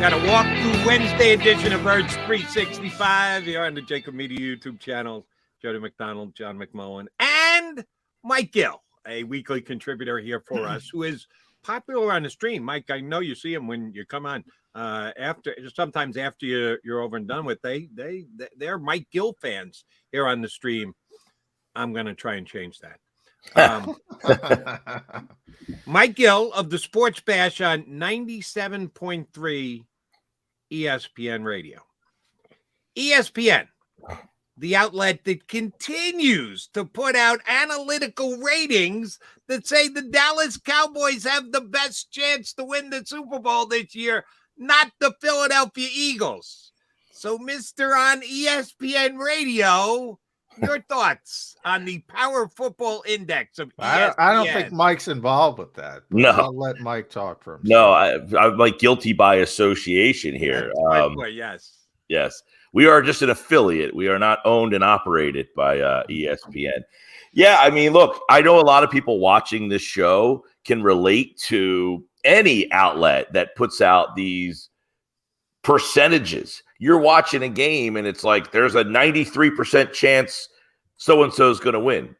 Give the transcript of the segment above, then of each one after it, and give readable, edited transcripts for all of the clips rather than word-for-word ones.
Got a walk-through Wednesday edition of Birds 365 here on the JAKIB Media YouTube channel. Jody McDonald, John McMullen, and Mike Gill, a weekly contributor here for us, who is popular on the stream. Mike, I know you see him when you come on. Sometimes after you're over and done with, they're Mike Gill fans here on the stream. I'm going to try and change that. Mike Gill of the Sports Bash on 97.3 ESPN Radio. ESPN, the outlet that continues to put out analytical ratings that say the Dallas Cowboys have the best chance to win the Super Bowl this year, not the Philadelphia Eagles. So, Mr. on ESPN Radio, your thoughts on the Power Football Index of ESPN? I don't think Mike's involved with that. No. I'll let Mike talk for himself. No, I'm like guilty by association here. Yes. We are just an affiliate. We are not owned and operated by ESPN. Yeah, I mean, look, I know a lot of people watching this show can relate to any outlet that puts out these percentages. You're watching a game and it's like there's a 93% chance so-and-so is going to win.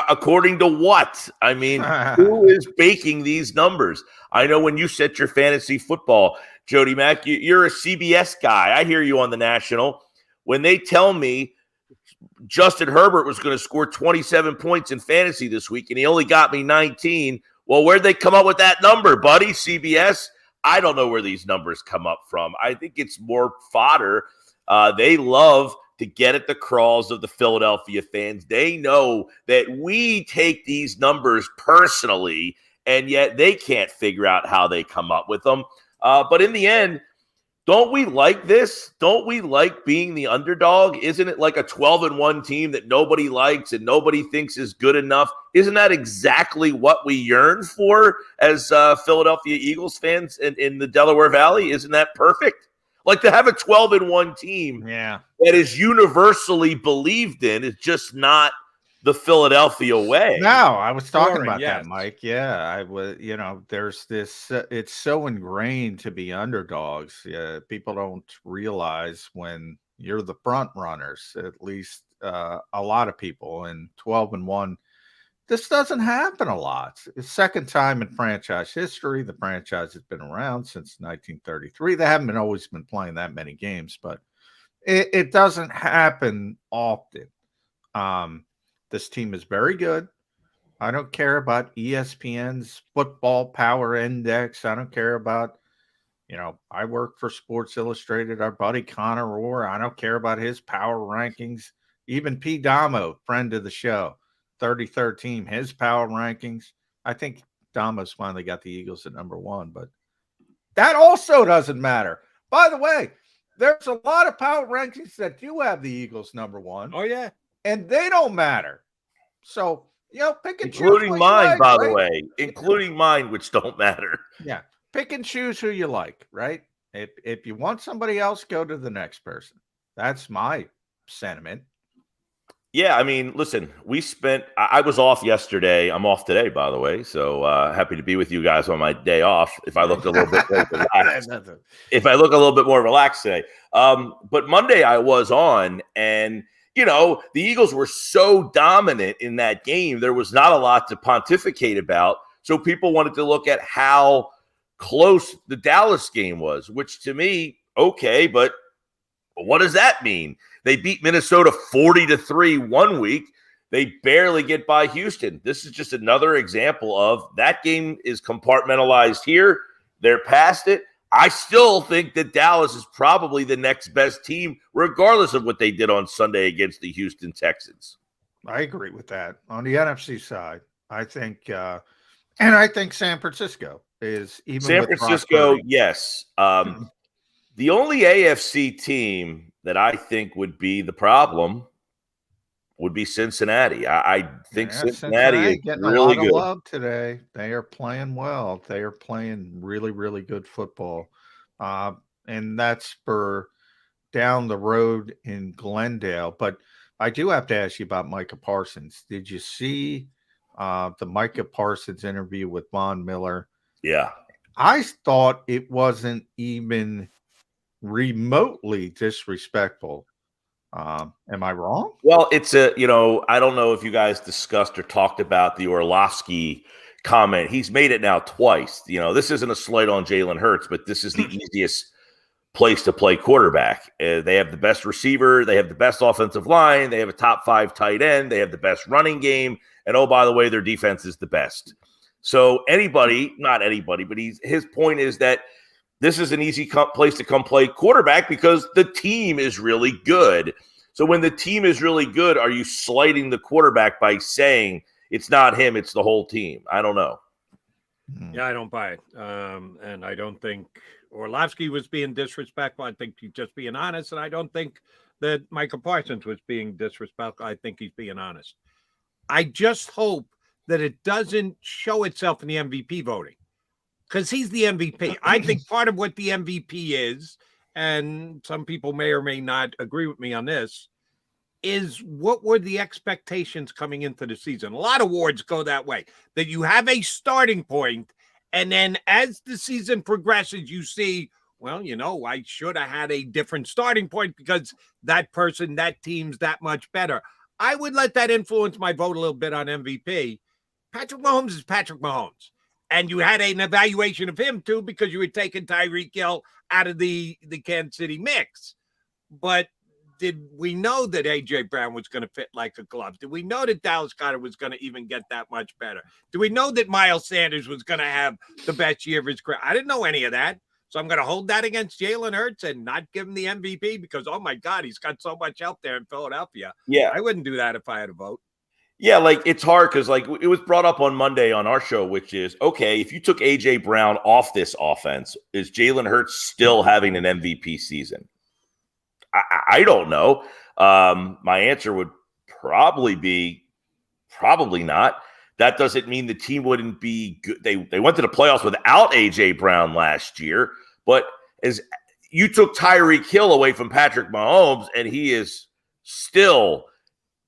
According to what? I mean, who is baking these numbers? I know when you set your fantasy football, Jody Mack, you're a CBS guy. I hear you on the national. When they tell me Justin Herbert was going to score 27 points in fantasy this week and he only got me 19, well, where'd they come up with that number, buddy? CBS? I don't know where these numbers come up from. I think it's more fodder. They love to get at the crawls of the Philadelphia fans. They know that we take these numbers personally, and yet they can't figure out how they come up with them. But in the end, don't we like this? Don't we like being the underdog? Isn't it like a 12-1 team that nobody likes and nobody thinks is good enough? Isn't that exactly what we yearn for as Philadelphia Eagles fans in the Delaware Valley? Isn't that perfect? Like to have a 12-1 team that is universally believed in is just not the Philadelphia way. No, I was talking about that, Mike. Yeah, I was. There's this. It's so ingrained to be underdogs. People don't realize when you're the front runners. At least a lot of people. And 12-1, this doesn't happen a lot. It's the second time in franchise history. The franchise has been around since 1933. They haven't always been playing that many games, but it doesn't happen often. This team is very good. I don't care about ESPN's football power index. I don't care about, I work for Sports Illustrated. Our buddy Connor Orr, I don't care about his power rankings. Even P. Damo, friend of the show, 33rd team, his power rankings. I think Damo's finally got the Eagles at number 1, but that also doesn't matter. By the way, there's a lot of power rankings that do have the Eagles number 1. Oh, yeah. And they don't matter. So, pick and choose. Including mine, by the way. Including mine, which don't matter. Yeah. Pick and choose who you like, right? If you want somebody else, go to the next person. That's my sentiment. Yeah, I mean, listen, I was off yesterday. I'm off today, by the way. So happy to be with you guys on my day off. If I look a little bit more relaxed. Today. But Monday I was on, and the Eagles were so dominant in that game. There was not a lot to pontificate about. So people wanted to look at how close the Dallas game was, which to me, okay, but what does that mean? They beat Minnesota 40-3 one week. They barely get by Houston. This is just another example of that game is compartmentalized here. They're past it. I still think that Dallas is probably the next best team, regardless of what they did on Sunday against the Houston Texans. I agree with that. On the NFC side, I think, and I think San Francisco is even. San Francisco, yes. The only AFC team that I think would be the problem would be Cincinnati. I think Cincinnati is getting really a lot good. Of love today. They are playing well. They are playing really, really good football. And that's for down the road in Glendale. But I do have to ask you about Micah Parsons. Did you see the Micah Parsons interview with Von Miller? Yeah. I thought it wasn't even remotely disrespectful. Am I wrong? Well, it's I don't know if you guys discussed or talked about the Orlovsky comment. He's made it now twice. This isn't a slight on Jalen Hurts, but this is the easiest place to play quarterback. They have the best receiver. They have the best offensive line. They have a top 5 tight end. They have the best running game. And oh, by the way, their defense is the best. So not anybody, but his point is that this is an easy place to come play quarterback because the team is really good. So when the team is really good, are you slighting the quarterback by saying it's not him, it's the whole team? I don't know. Yeah, I don't buy it. And I don't think Orlovsky was being disrespectful. I think he's just being honest. And I don't think that Micah Parsons was being disrespectful. I think he's being honest. I just hope that it doesn't show itself in the MVP voting because he's the MVP. I think part of what the MVP is, and some people may or may not agree with me on this, is what were the expectations coming into the season? A lot of awards go that way, that you have a starting point, and then as the season progresses, you see, well, I should have had a different starting point because that person, that team's that much better. I would let that influence my vote a little bit on MVP. Patrick Mahomes is Patrick Mahomes. And you had an evaluation of him, too, because you had taken Tyreek Hill out of the Kansas City mix. But did we know that A.J. Brown was going to fit like a glove? Did we know that Dallas Goedert was going to even get that much better? Do we know that Miles Sanders was going to have the best year of his career? I didn't know any of that. So I'm going to hold that against Jalen Hurts and not give him the MVP because, oh, my God, he's got so much help there in Philadelphia. Yeah. I wouldn't do that if I had a vote. Yeah, it's hard because, it was brought up on Monday on our show, which is, okay, if you took A.J. Brown off this offense, is Jalen Hurts still having an MVP season? I don't know. My answer would probably be probably not. That doesn't mean the team wouldn't be good. They went to the playoffs without A.J. Brown last year, but as you took Tyreek Hill away from Patrick Mahomes, and he is still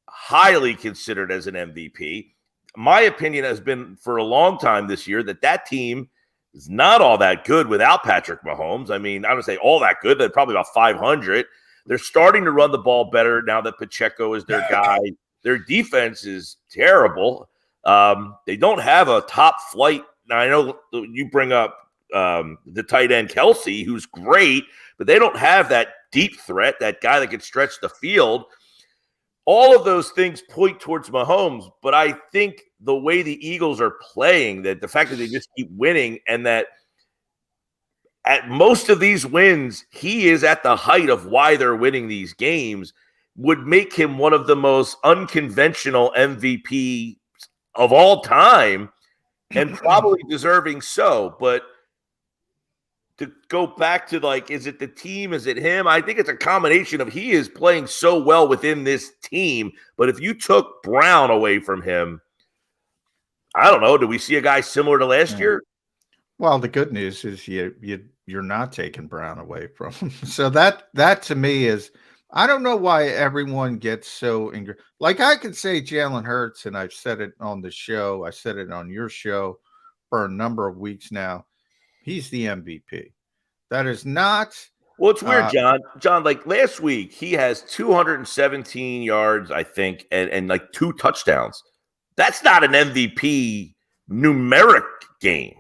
highly considered as an MVP. My opinion has been for a long time this year that team is not all that good without Patrick Mahomes. I mean, I would say all that good. They're probably about 500. They're starting to run the ball better now that Pacheco is their guy. Their defense is terrible. They don't have a top flight. Now, I know you bring up the tight end Kelsey, who's great, but they don't have that deep threat, that guy that can stretch the field. All of those things point towards Mahomes, but I think the way the Eagles are playing, that the fact that they just keep winning, and that at most of these wins, he is at the height of why they're winning these games, would make him one of the most unconventional MVP of all time, and probably deserving so. But to go back to is it the team? Is it him? I think it's a combination of he is playing so well within this team. But if you took Brown away from him, I don't know. Do we see a guy similar to last year? Well, the good news is you're not taking Brown away from him. So that to me is, I don't know why everyone gets so angry. I could say Jalen Hurts, and I've said it on the show. I said it on your show for a number of weeks now. He's the MVP. That is not. Well, it's weird, John. John, last week, he has 217 yards, I think, and 2 touchdowns. That's not an MVP numeric game.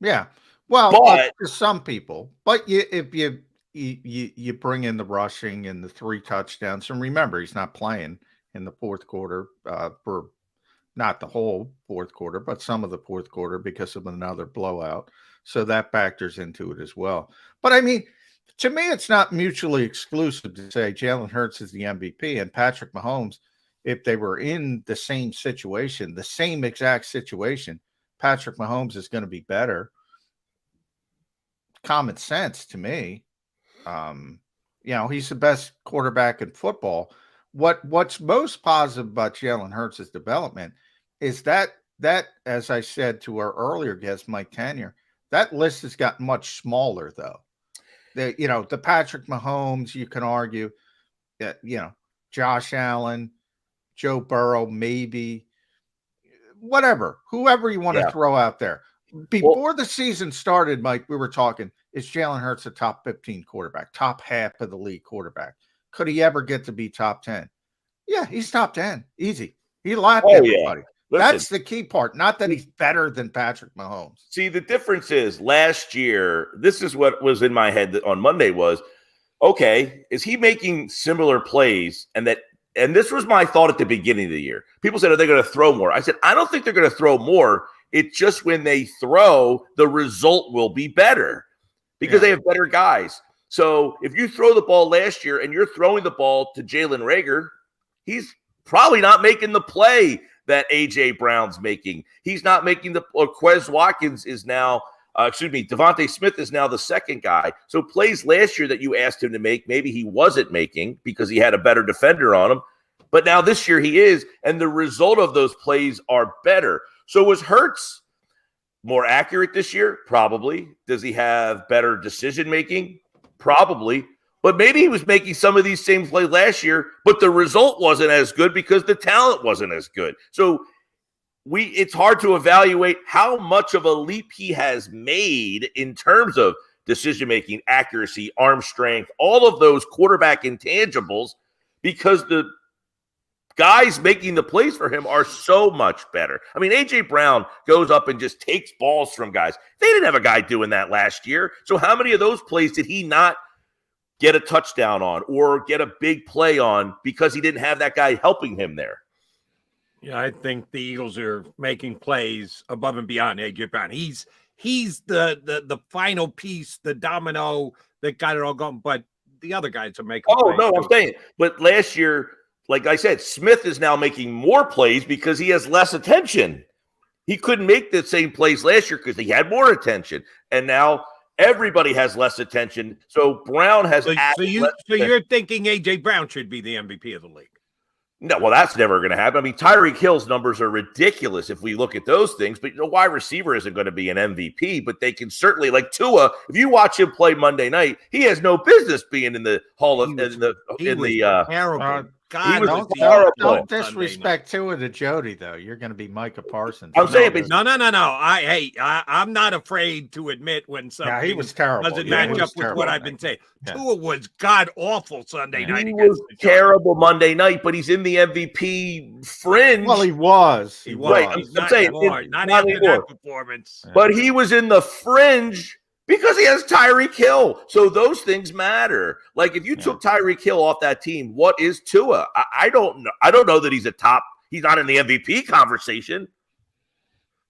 Yeah. Well, to some people. But if you bring in the rushing and the 3 touchdowns, and remember, he's not playing in the fourth quarter for not the whole fourth quarter, but some of the fourth quarter because of another blowout. So that factors into it as well. But I mean, to me, it's not mutually exclusive to say Jalen Hurts is the MVP and Patrick Mahomes. If they were in the same situation, the same exact situation, Patrick Mahomes is going to be better. Common sense to me. He's the best quarterback in football. What's most positive about Jalen Hurts' development is that, as I said to our earlier guest, Mike Tanier, that list has gotten much smaller, though. The Patrick Mahomes, you can argue that, Josh Allen, Joe Burrow, maybe, whatever, whoever you want to throw out there. Before the season started, Mike, we were talking, is Jalen Hurts a top 15 quarterback, top half of the league quarterback? Could he ever get to be top 10? Yeah, he's top 10. Easy. He lapped everybody. Yeah. That's the key part. Not that he's better than Patrick Mahomes. See, the difference is last year, this is what was in my head on Monday was, okay, is he making similar plays? And this was my thought at the beginning of the year. People said, are they going to throw more? I said, I don't think they're going to throw more. It's just when they throw, the result will be better because they have better guys. So if you throw the ball last year and you're throwing the ball to Jalen Reagor, he's probably not making the play that A.J. Brown's making. He's not making Quez Watkins is now, Devonta Smith is now the second guy. So plays last year that you asked him to make, maybe he wasn't making because he had a better defender on him. But now this year he is, and the result of those plays are better. So was Hurts more accurate this year? Probably. Does he have better decision-making? Probably. But maybe he was making some of these same plays last year, but the result wasn't as good because the talent wasn't as good. So it's hard to evaluate how much of a leap he has made in terms of decision-making, accuracy, arm strength, all of those quarterback intangibles, because the guys making the plays for him are so much better. I mean, A.J. Brown goes up and just takes balls from guys. They didn't have a guy doing that last year. So how many of those plays did he not get a touchdown on or get a big play on because he didn't have that guy helping him there? Yeah, I think the Eagles are making plays above and beyond A.J. Brown. He's the final piece, the domino that got it all going, but the other guys are making plays. No, I'm saying, but last year, like I said, Smith is now making more plays because he has less attention. He couldn't make the same plays last year because he had more attention, and now everybody has less attention. So Brown has. So you're thinking A.J. Brown should be the MVP of the league? No, well, that's never going to happen. I mean, Tyreek Hill's numbers are ridiculous if we look at those things. But wide receiver isn't going to be an MVP. But they can certainly, like Tua. If you watch him play Monday night, he has no business being in the Hall of terrible. God, don't disrespect Tua to Jody, though. You're going to be Micah Parsons. I'm saying, no. I'm not afraid to admit when something he was terrible. Doesn't match up with what I've been saying. Yeah. Tua was god awful Sunday night. He was terrible Monday night, but he's in the MVP fringe. Well, he was. Right. I'm saying not after that performance. But he was in the fringe because he has Tyreek Hill. So those things matter. Like if you took Tyreek Hill off that team, what is Tua? I don't know. I don't know that he's he's not in the MVP conversation.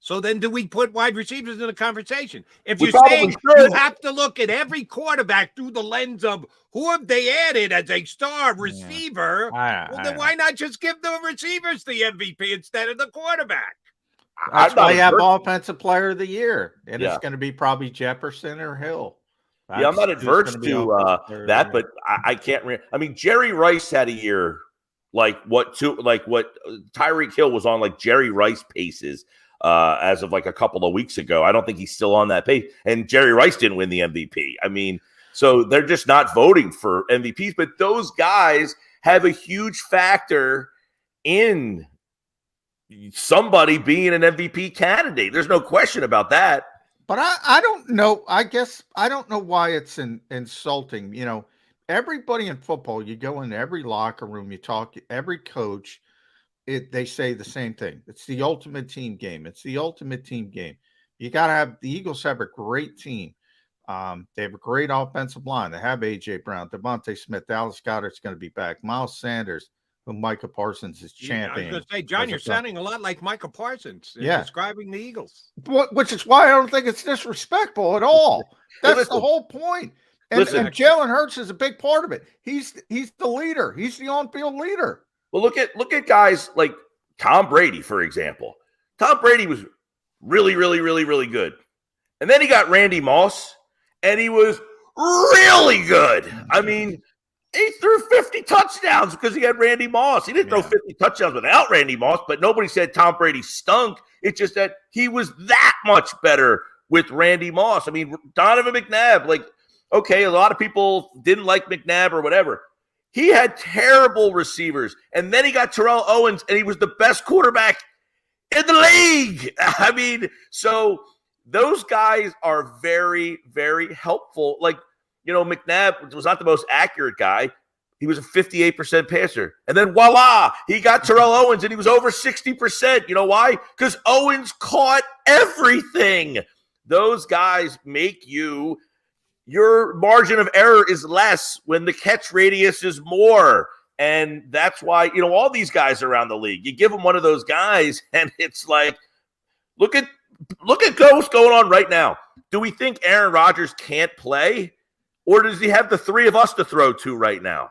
So then do we put wide receivers in the conversation? If you're saying you have to look at every quarterback through the lens of who have they added as a star receiver, then why not just give the receivers the MVP instead of the quarterback? That's why you have Offensive Player of the Year, and it's going to be probably Jefferson or Hill. I'm not adverse to that, but I can't. I mean, Jerry Rice had a year like what Tyreek Hill was on, like Jerry Rice paces as of like a couple of weeks ago. I don't think he's still on that pace, and Jerry Rice didn't win the MVP. I mean, so they're just not voting for MVPs, but those guys have a huge factor in somebody being an MVP candidate. There's no question about that. But I don't know. I guess I don't know why it's insulting. You know, everybody in football, you go into every locker room, you talk, every coach, they say the same thing. It's the ultimate team game. It's the ultimate team game. You got to have the Eagles have a great team. They have a great offensive line. They have A.J. Brown, Devonta Smith, Dallas Goedert's going to be back, Miles Sanders, who Micah Parsons is championing. I was going to say, John, you're sounding a lot like Micah Parsons in describing the Eagles. Which is why I don't think it's disrespectful at all. That's the whole point. And Jalen Hurts is a big part of it. He's the leader. He's the on-field leader. Well, look at guys like Tom Brady, for example. Tom Brady was really, really, really, really good. And then he got Randy Moss, and he was really good. I mean, he threw 50 touchdowns because he had Randy Moss. He didn't throw 50 touchdowns without Randy Moss, but nobody said Tom Brady stunk. It's just that he was that much better with Randy Moss. I mean, Donovan McNabb, okay, a lot of people didn't like McNabb or whatever. He had terrible receivers, and then he got Terrell Owens, and he was the best quarterback in the league. I mean, so those guys are very, very helpful. Like, McNabb was not the most accurate guy. He was a 58% passer. And then voila, he got Terrell Owens and he was over 60%. You know why? Because Owens caught everything. Those guys make your margin of error is less when the catch radius is more. And that's why, all these guys around the league, you give them one of those guys and it's like, look at what's going on right now. Do we think Aaron Rodgers can't play? Or does he have the three of us to throw to right now?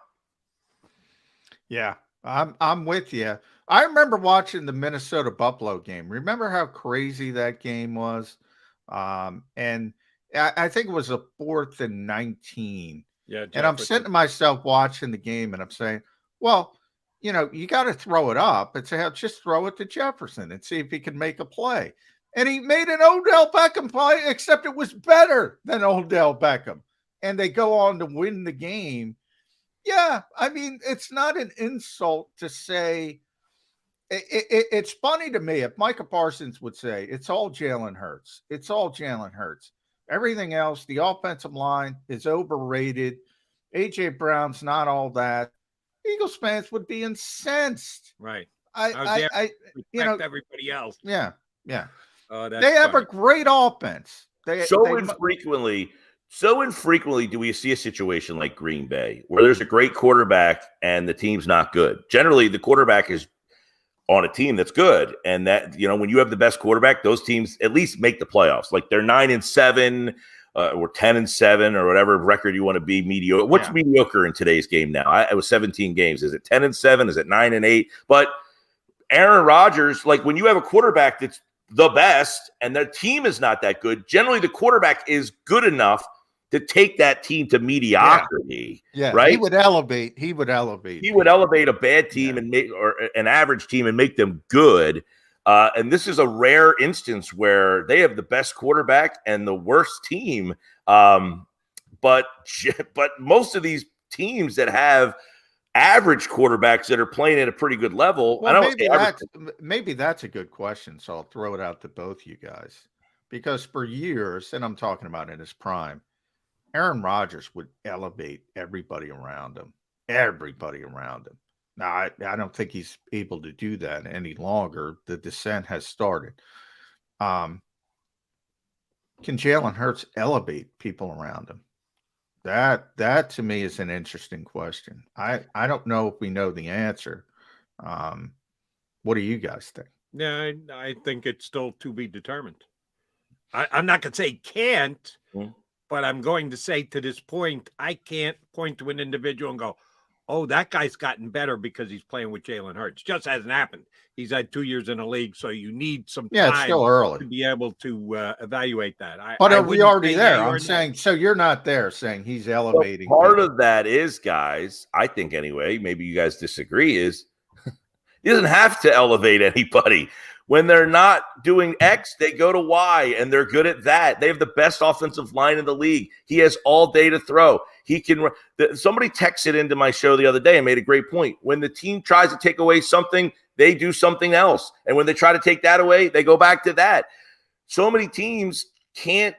Yeah, I'm with you. I remember watching the Minnesota Buffalo game. Remember how crazy that game was? And I think it was a 4th and 19. Yeah, and I'm sitting to myself watching the game, and I'm saying, well, you got to throw it up and say, just throw it to Jefferson and see if he can make a play. And he made an Odell Beckham play, except it was better than Odell Beckham. And they go on to win the game. Yeah, I mean, it's not an insult to say it's funny to me if Micah Parsons would say it's all Jalen Hurts. It's all Jalen Hurts. Everything else, the offensive line is overrated. A.J. Brown's not all that. Eagles fans would be incensed. Right. I everybody else. Yeah. Oh, they have a great offense. So infrequently do we see a situation like Green Bay where there's a great quarterback and the team's not good. Generally, the quarterback is on a team that's good. And that, when you have the best quarterback, those teams at least make the playoffs. Like they're 9-7 or 10-7 or whatever record you want to be mediocre. What's mediocre in today's game now? It was 17 games. Is it 10-7? Is it 9-8? But Aaron Rodgers, like when you have a quarterback that's the best and their team is not that good, generally the quarterback is good enough to take that team to mediocrity. Yeah. Right. He would elevate a bad team and or an average team and make them good. And this is a rare instance where they have the best quarterback and the worst team. But most of these teams that have average quarterbacks that are playing at a pretty good level. Well, maybe that's a good question. So I'll throw it out to both you guys, because for years, and I'm talking about in his prime, Aaron Rodgers would elevate everybody around him. Now, I don't think he's able to do that any longer. The descent has started. Can Jalen Hurts elevate people around him? That to me is an interesting question. I don't know if we know the answer. What do you guys think? Yeah, I think it's still to be determined. I'm not going to say can't. But I'm going to say to this point, I can't point to an individual and go, oh, that guy's gotten better because he's playing with Jalen Hurts. Just hasn't happened. He's had 2 years in the league, so you need some time it's still early to be able to evaluate that. But are we already there? I'm saying, so you're not there saying he's elevating. Well, part of that is, guys, I think anyway, maybe you guys disagree, is he doesn't have to elevate anybody. When they're not doing X, they go to Y, and they're good at that. They have the best offensive line in the league. He has all day to throw. He can. Somebody texted into my show the other day and made a great point. When the team tries to take away something, they do something else. And when they try to take that away, they go back to that. So many teams can't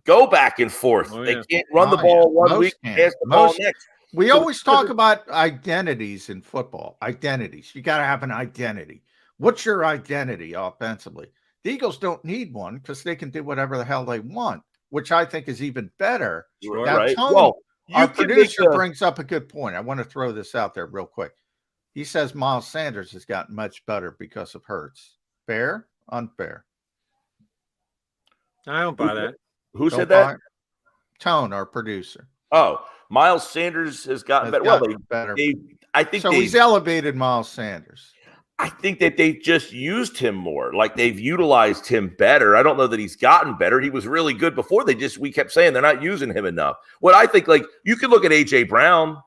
go back and forth. They can't run the ball one week and pass the ball next. We always talk about identities in football. Identities. You got to have an identity. What's your identity offensively? The Eagles don't need one because they can do whatever the hell they want, which I think is even better. Sure, now, right. Tony, our producer brings up a good point. I want to throw this out there real quick. He says Miles Sanders has gotten much better because of Hurts. Fair? Unfair? I don't buy that. Who said that? Tone, our producer. Oh, Miles Sanders has gotten better. Well, better. I think so. He's elevated Miles Sanders. I think that they just used him more. Like they've utilized him better. I don't know that he's gotten better. He was really good before. We kept saying they're not using him enough. What I think, like you could look at A.J. Brown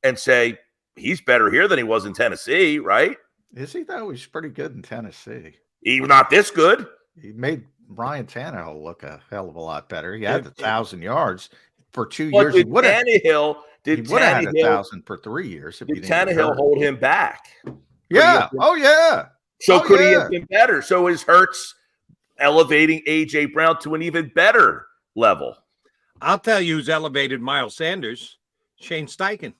and say he's better here than he was in Tennessee, right? Is he though? He's pretty good in Tennessee. He's not this good. He made Ryan Tannehill look a hell of a lot better. He had 1,000 yards for 2 years. He would have had 1,000 for 3 years. Did Tannehill hold him back? Yeah. Oh, yeah. So could he have been better? So is Hurts elevating A.J. Brown to an even better level. I'll tell you who's elevated Miles Sanders, Shane Steichen.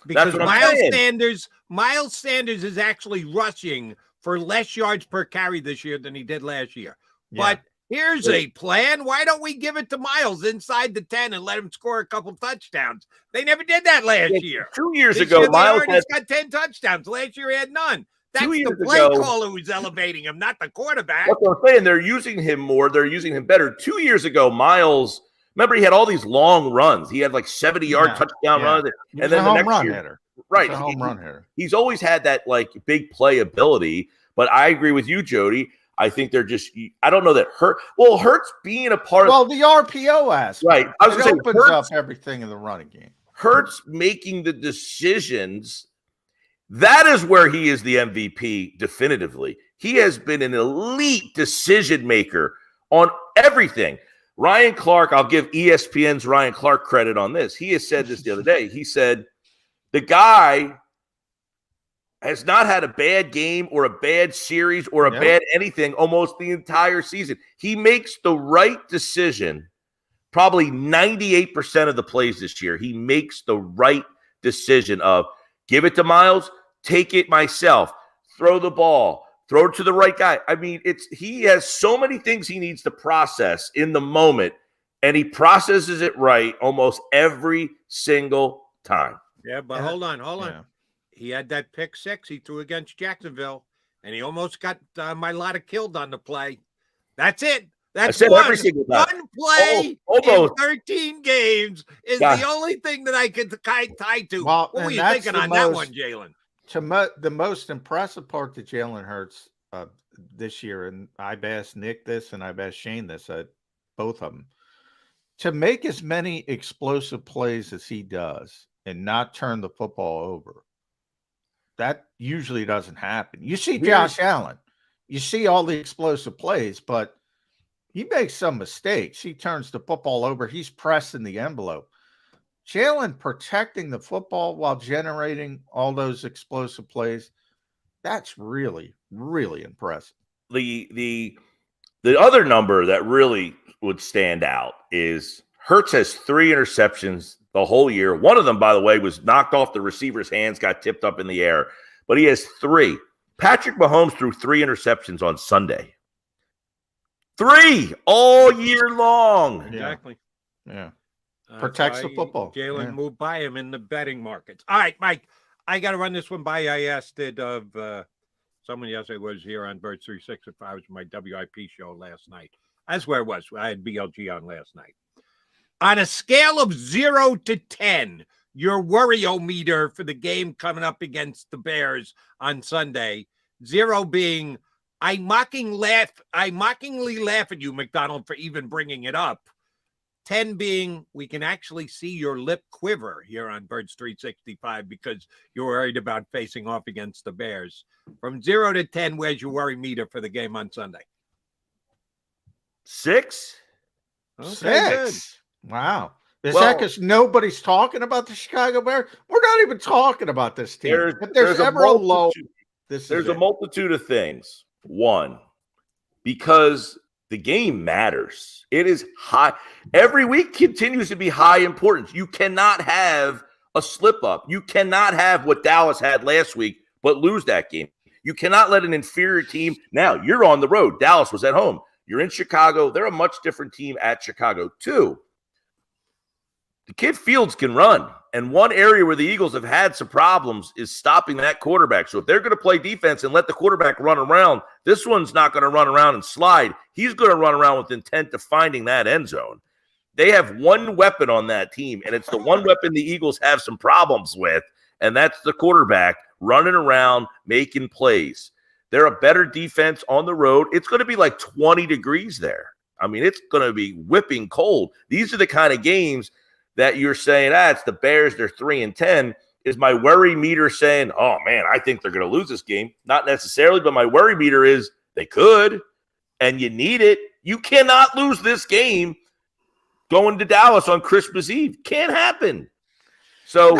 That's Because what I'm saying. Miles Sanders is actually rushing for less yards per carry this year than he did last year. Yeah. But here's a plan. Why don't we give it to Miles inside the 10 and let him score a couple touchdowns? They never did that last year. 2 years ago, Miles got 10 touchdowns. Last year he had none. That's the play caller who's elevating him, not the quarterback. That's what I'm saying. They're using him more. They're using him better. 2 years ago, Miles, remember, he had all these long runs. He had like 70-yard touchdown runs. And then the next year, hitter. Right. He's a home run hitter. He's always had that like big play ability. But I agree with you, Jody. I think they're just, I don't know that Hurts being a part of the RPO aspect. Right. I was going to say, opens up everything in the running game. Hurts making the decisions. That is where he is the MVP definitively. He has been an elite decision maker on everything. Ryan Clark, I'll give ESPN's Ryan Clark credit on this. He has said this the other day. He said, the guy has not had a bad game or a bad series or a bad anything almost the entire season. He makes the right decision probably 98% of the plays this year. He makes the right decision of give it to Miles, take it myself, throw the ball, throw it to the right guy. I mean, he has so many things he needs to process in the moment, and he processes it right almost every single time. Yeah, but hold on. Yeah. He had that pick six he threw against Jacksonville, and he almost got Mailata killed on the play. That's it. That's every single time. One play in 13 games is the only thing that I could tie to. Well, what were you thinking on that one, Jalen? The most impressive part to Jalen Hurts this year, and I've asked Nick this and I've asked Shane this, both of them, to make as many explosive plays as he does and not turn the football over. That usually doesn't happen. You see Josh Allen, you see all the explosive plays, but he makes some mistakes. He turns the football over. He's pressing the envelope. Jalen protecting the football while generating all those explosive plays, that's really, really impressive. The other number that really would stand out is Hurts has 3 interceptions the whole year. One of them, by the way, was knocked off the receiver's hands, got tipped up in the air. But he has 3. Patrick Mahomes threw 3 interceptions on Sunday. 3 all year long. Exactly. Yeah. Protects the football. Jalen moved by him in the betting markets. All right, Mike, I got to run this one by you. I asked it of someone yesterday was here on Birds 365. It was my WIP show last night. That's where it was. I had BLG on last night. On a scale of 0 to 10, your worry-o-meter for the game coming up against the Bears on Sunday, 0 being I mockingly laugh at you, McDonald, for even bringing it up. 10 being we can actually see your lip quiver here on Birds 365 because you're worried about facing off against the Bears. From 0 to 10, where's your worry meter for the game on Sunday? 6. Okay, 6. Good. Wow. Is that because nobody's talking about the Chicago Bears? We're not even talking about this team. There's ever a low. There's a multitude of things. One, because the game matters. It is high. Every week continues to be high importance. You cannot have a slip up. You cannot have what Dallas had last week, but lose that game. You cannot let an inferior team. Now you're on the road. Dallas was at home. You're in Chicago. They're a much different team at Chicago. 2, the kid Fields can run. And one area where the Eagles have had some problems is stopping that quarterback. So if they're going to play defense and let the quarterback run around, this one's not going to run around and slide. He's going to run around with intent to finding that end zone. They have one weapon on that team, and it's the one weapon the Eagles have some problems with, and that's the quarterback running around, making plays. They're a better defense on the road. It's going to be like 20 degrees there. I mean, it's going to be whipping cold. These are the kind of games that you're saying, it's the Bears, they're 3-10. Is my worry meter saying, oh, man, I think they're going to lose this game? Not necessarily, but my worry meter is they could, and you need it. You cannot lose this game going to Dallas on Christmas Eve. Can't happen. So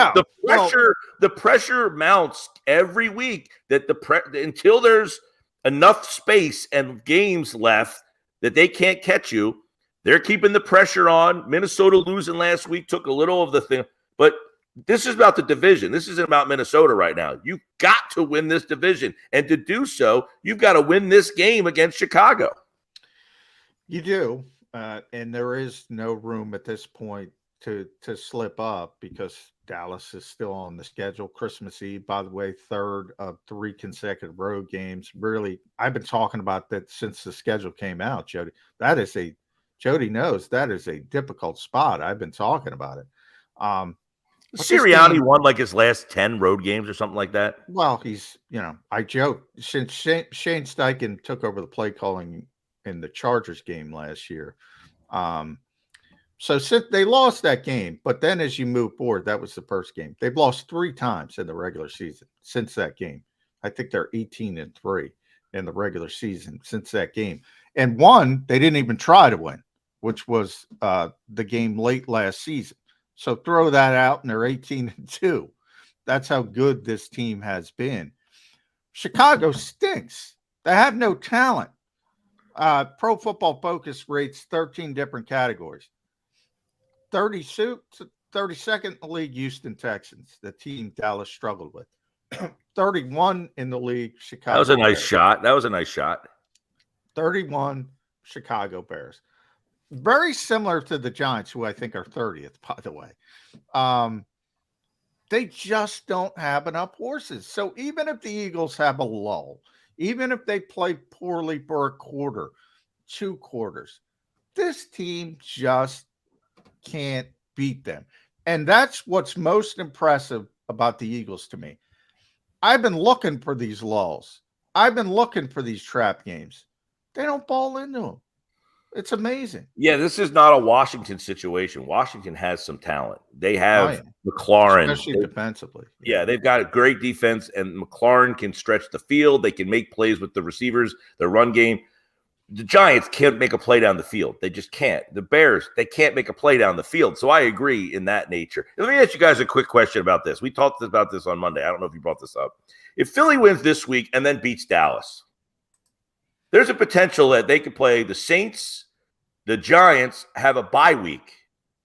the pressure mounts every week that until there's enough space and games left that they can't catch you. They're keeping the pressure on. Minnesota losing last week took a little of the thing, but this is about the division. This isn't about Minnesota right now. You've got to win this division, and to do so, you've got to win this game against Chicago. You do, and there is no room at this point to slip up because Dallas is still on the schedule. Christmas Eve, by the way, third of 3 consecutive road games. Really, I've been talking about that since the schedule came out, Jody. Jody knows that is a difficult spot. I've been talking about it. Sirianni won like his last 10 road games or something like that. Well, I joke since Shane Steichen took over the play calling in the Chargers game last year. So since they lost that game, but then as you move forward, that was the first game. They've lost 3 times in the regular season since that game. I think they're 18-3 in the regular season since that game. And one, they didn't even try to win, which was the game late last season. So throw that out, and they're 18-2. That's how good this team has been. Chicago stinks. They have no talent. Pro Football Focus rates 13 different categories. 32nd in the league, Houston Texans, the team Dallas struggled with. 31 in the league, Chicago. That was a nice Bears. shot. 31, Chicago Bears. Very similar to the Giants, who I think are 30th, by the way. They just don't have enough horses. So even if the Eagles have a lull, even if they play poorly for a quarter, 2 quarters, this team just can't beat them. And that's what's most impressive about the Eagles to me. I've been looking for these lulls. I've been looking for these trap games. They don't fall into them. It's amazing. Yeah, this is not a Washington situation. Washington has some talent. They have McLaurin. Especially defensively. Yeah, they've got a great defense, and McLaurin can stretch the field. They can make plays with the receivers, the run game. The Giants can't make a play down the field. They just can't. The Bears, they can't make a play down the field. So I agree in that nature. Let me ask you guys a quick question about this. We talked about this on Monday. I don't know if you brought this up. If Philly wins this week and then beats Dallas, there's a potential that they could play the Saints. The Giants have a bye week.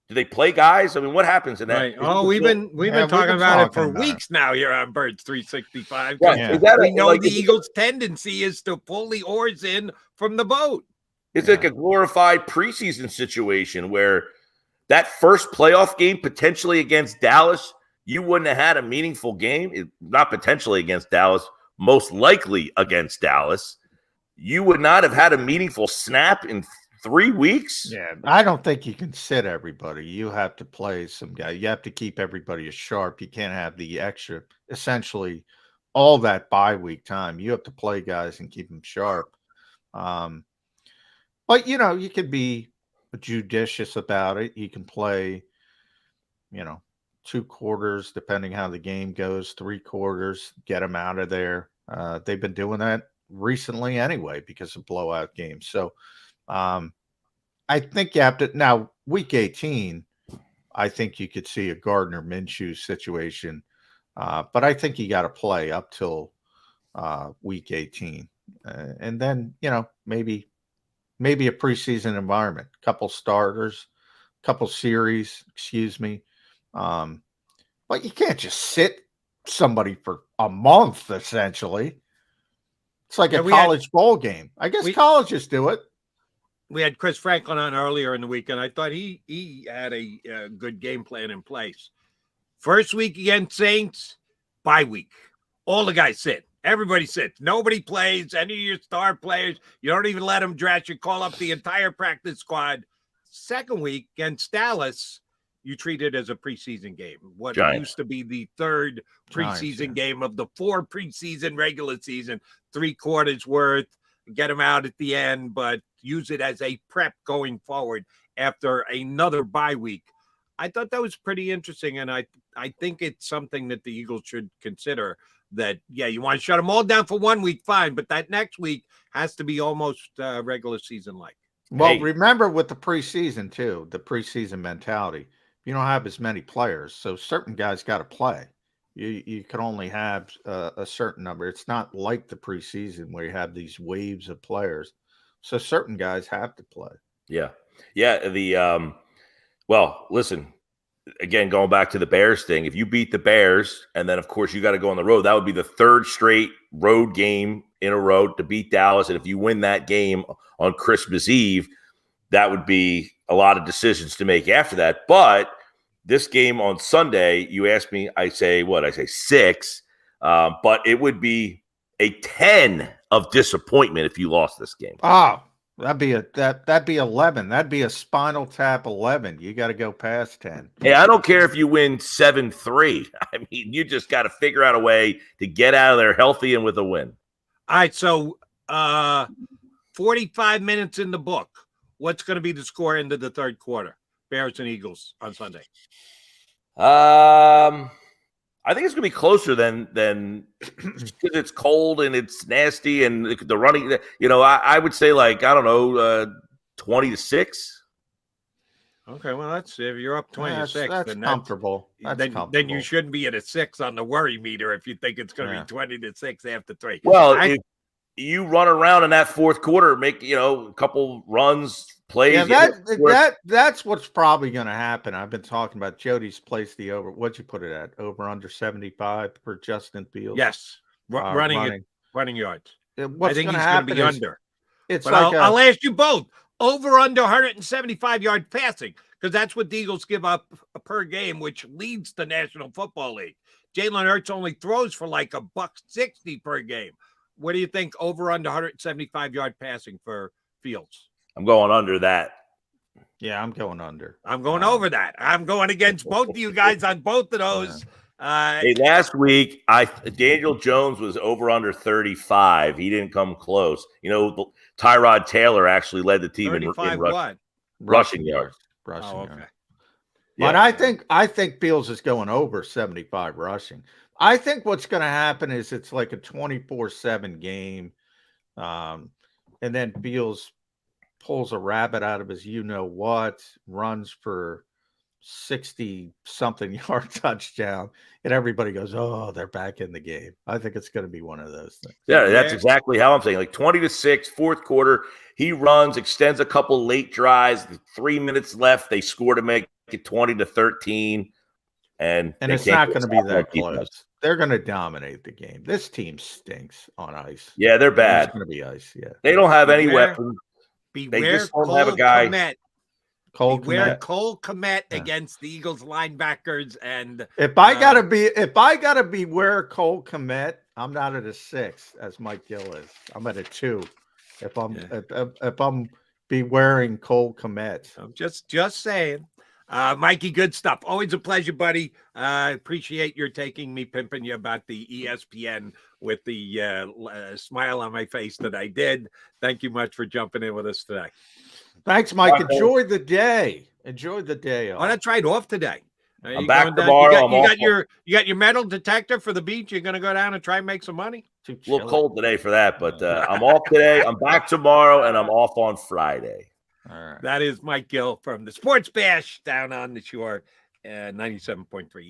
Do they play guys? I mean, what happens in that? Right. Oh, we've been talking about it for weeks now here on Birds 365. Right. Yeah. We know the Eagles' tendency is to pull the oars in from the boat. It's like a glorified preseason situation where that first playoff game potentially against Dallas, you wouldn't have had a meaningful game. Not potentially against Dallas, most likely against Dallas. You would not have had a meaningful snap in 3 weeks? Yeah, I don't think you can sit everybody. You have to play some guy. You have to keep everybody sharp. You can't have the extra, essentially, all that bye week time. You have to play guys and keep them sharp. But, you can be judicious about it. You can play, 2 quarters, depending how the game goes, 3 quarters, get them out of there. They've been doing that recently anyway because of blowout games. So, I think you have to now week 18. I think you could see a Gardner Minshew situation, but I think you got to play up till week 18, and then maybe a preseason environment, couple starters, couple series. Excuse me, but you can't just sit somebody for a month. Essentially, it's like a college bowl game. I guess colleges do it. We had Chris Franklin on earlier in the week, and I thought he had a good game plan in place. First week against Saints, bye week. All the guys sit. Everybody sits. Nobody plays. Any of your star players, you don't even let them dress. You call up the entire practice squad. Second week against Dallas, you treat it as a preseason game. What used to be the third preseason game of the 4 preseason regular season, 3 quarters worth. Get them out at the end, but use it as a prep going forward after another bye week. I thought that was pretty interesting, and I think it's something that the Eagles should consider. That, you want to shut them all down for 1 week, fine, but that next week has to be almost regular season-like. Well, remember with the preseason, too, the preseason mentality, you don't have as many players, so certain guys got to play. You can only have a certain number. It's not like the preseason where you have these waves of players. So certain guys have to play. Yeah. Well, listen, again, going back to the Bears thing, if you beat the Bears and then, of course, you got to go on the road, that would be the third straight road game in a row to beat Dallas. And if you win that game on Christmas Eve, that would be a lot of decisions to make after that. But this game on Sunday, you asked me, I say 6, but it would be a 10 of disappointment if you lost this game. Oh, that'd be 11. That'd be a spinal tap 11. You got to go past 10. Hey, I don't care if you win 7-3. I mean, you just got to figure out a way to get out of there healthy and with a win. All right, so 45 minutes in the book. What's going to be the score into the third quarter? Bears and Eagles on Sunday. I think it's going to be closer than because it's cold and it's nasty and the running. I would say 20-6. Okay, well, that's if you're up 20-6, that's comfortable. Then you shouldn't be at a 6 on the worry meter if you think it's going to be 20-6 after 3. Well, if you run around in that fourth quarter, make a couple runs. Plays. Yeah, that's what's probably going to happen. I've been talking about Jody's placed the over. What'd you put it at? Over under 75 for Justin Fields. Yes, running yards. What's going to happen? Be under. It's I'll ask you both. Over under 175 yard passing because that's what the Eagles give up per game, which leads the National Football League. Jalen Hurts only throws for like $160 per game. What do you think? Over under 175 yard passing for Fields. I'm going under that. Yeah, I'm going under. I'm going over that. I'm going against both of you guys on both of those. Hey, last week, Daniel Jones was over under 35. He didn't come close. Tyrod Taylor actually led the team in rushing yards. Okay. But I think Fields is going over 75 rushing. I think what's going to happen is it's like a 24/7 game, and then Fields pulls a rabbit out of his runs for 60-something yard touchdown, and everybody goes, "Oh, they're back in the game." I think it's going to be one of those things. Yeah, that's exactly how I'm saying. 20-6, fourth quarter, he runs, extends a couple late drives, 3 minutes left. They score to make it 20-13, and it's not going to be that close. They're going to dominate the game. This team stinks on ice. Yeah, they're bad. It's going to be ice. Yeah, they don't have any weapons. Beware, they just don't have a guy. Cole Kmet against the Eagles linebackers, and if I gotta beware Cole Kmet, I'm not at a 6 as Mike Gill is. I'm at a 2. If I'm bewaring Cole Kmet, I'm just saying. Mikey, good stuff. Always a pleasure, buddy. Appreciate your taking me pimping you about the ESPN with the smile on my face that I did. Thank you much for jumping in with us today. Thanks, Mike. Enjoy the day. Why not try it off today? I'm back tomorrow. You got your metal detector for the beach. You're going to go down and try and make some money. A little cold today for that, but I'm off today. I'm back tomorrow, and I'm off on Friday. All right. That is Mike Gill from the Sports Bash down on the shore, 97.3.